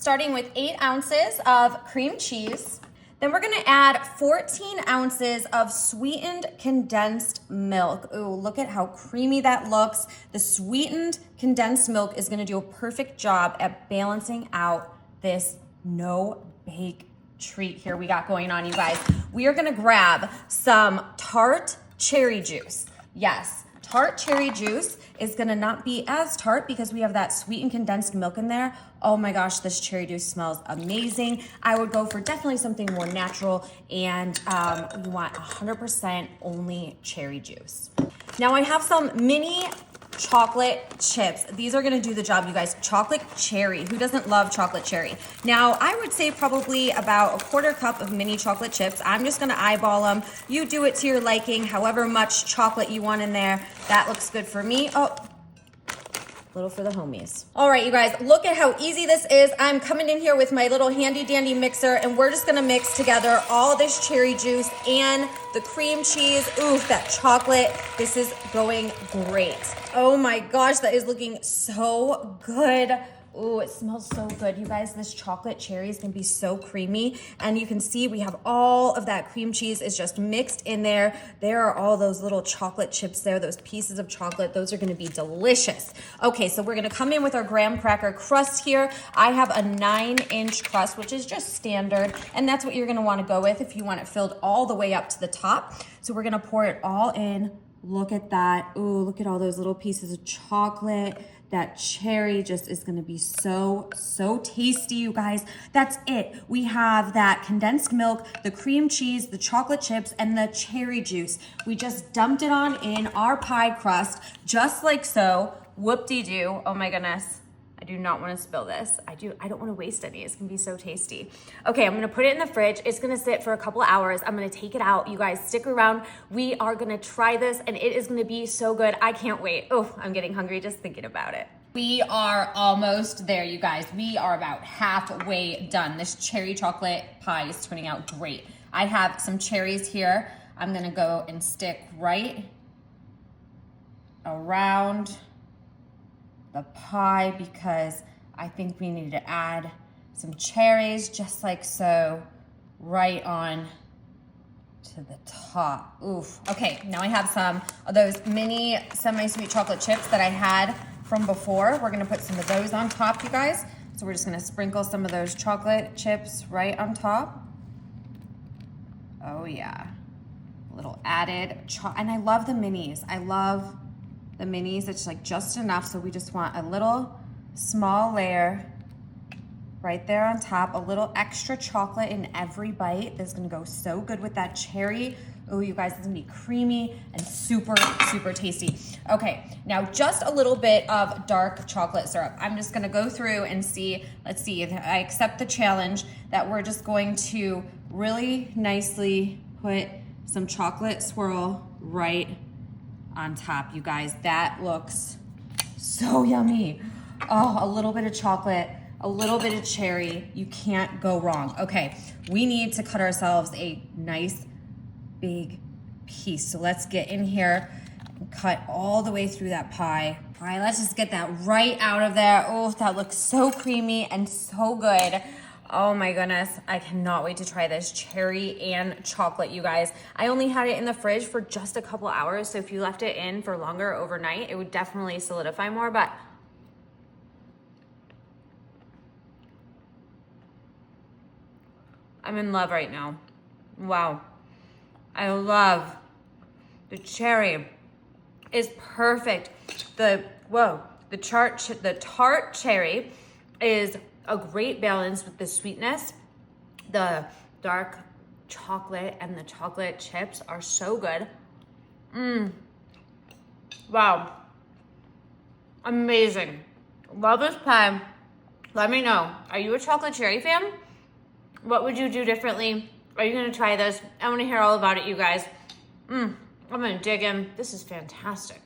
starting with 8 ounces of cream cheese. Then we're gonna add 14 ounces of sweetened condensed milk. Ooh, look at how creamy that looks. The sweetened condensed milk is gonna do a perfect job at balancing out this no-bake treat here we got going on, you guys. We are gonna grab some tart cherry juice. Yes, tart cherry juice is gonna not be as tart because we have that sweetened condensed milk in there. Oh my gosh, this cherry juice smells amazing. I would go for definitely something more natural, and you want 100% only cherry juice. Now I have some mini chocolate chips. These are gonna do the job, you guys. Chocolate cherry. Who doesn't love chocolate cherry? Now, I would say probably about a 1/4 cup of mini chocolate chips. I'm just gonna eyeball them. You do it to your liking, however much chocolate you want in there. That looks good for me. Oh, little for the homies. All right, you guys, look at how easy this is. I'm coming in here with my little handy dandy mixer, and we're just gonna mix together all this cherry juice and the cream cheese. Ooh, that chocolate. This is going great. Oh my gosh, that is looking so good. Ooh, it smells so good. You guys, this chocolate cherry is gonna be so creamy. And you can see we have all of that cream cheese is just mixed in there. There are all those little chocolate chips there, those pieces of chocolate. Those are gonna be delicious. Okay, so we're gonna come in with our graham cracker crust here. I have a 9-inch crust, which is just standard. And that's what you're gonna wanna go with if you want it filled all the way up to the top. So we're gonna pour it all in. Look at that. Ooh, look at all those little pieces of chocolate. That cherry just is gonna be so tasty, you guys. That's it. We have that condensed milk, the cream cheese, the chocolate chips, and the cherry juice. We just dumped it on in our pie crust, just like so. Whoop-de-doo. Oh my goodness. I do not want to spill this. I don't want to waste any. It's gonna be so tasty. Okay, I'm gonna put it in the fridge. It's gonna sit for a couple hours. I'm gonna take it out. You guys stick around. We are gonna try this and it is gonna be so good. I can't wait. Oh, I'm getting hungry just thinking about it. We are almost there, you guys. We are about halfway done. This cherry chocolate pie is turning out great. I have some cherries here. I'm gonna go and stick right around the pie because I think we need to add some cherries just like so right on to the top. Oof. Okay, now I have some of those mini semi-sweet chocolate chips that I had from before. We're gonna put some of those on top, you guys. So we're just gonna sprinkle some of those chocolate chips right on top. Oh yeah, a little added and I love the minis. I love the minis. It's like just enough, so we just want a little small layer right there on top, a little extra chocolate in every bite. This is gonna go so good with that cherry. Oh, you guys, it's gonna be creamy and super tasty. Okay, now just a little bit of dark chocolate syrup. I'm just gonna go through and see, let's see if I accept the challenge that we're just going to really nicely put some chocolate swirl right on top, you guys. That looks so yummy. Oh, a little bit of chocolate, a little bit of cherry. You can't go wrong. Okay, we need to cut ourselves a nice big piece. So let's get in here and cut all the way through that pie. All right, let's just get that right out of there. Oh, that looks so creamy and so good. Oh my goodness, I cannot wait to try this cherry and chocolate, you guys. I only had it in the fridge for just a couple hours, so if you left it in for longer overnight, it would definitely solidify more, but I'm in love right now. Wow. I love the cherry. Is perfect. The tart cherry is a great balance with the sweetness. The dark chocolate and the chocolate chips are so good. Wow. Amazing. Love this pie. Let me know. Are you a chocolate cherry fan? What would you do differently? Are you gonna try this? I wanna hear all about it, you guys. I'm gonna dig in. This is fantastic.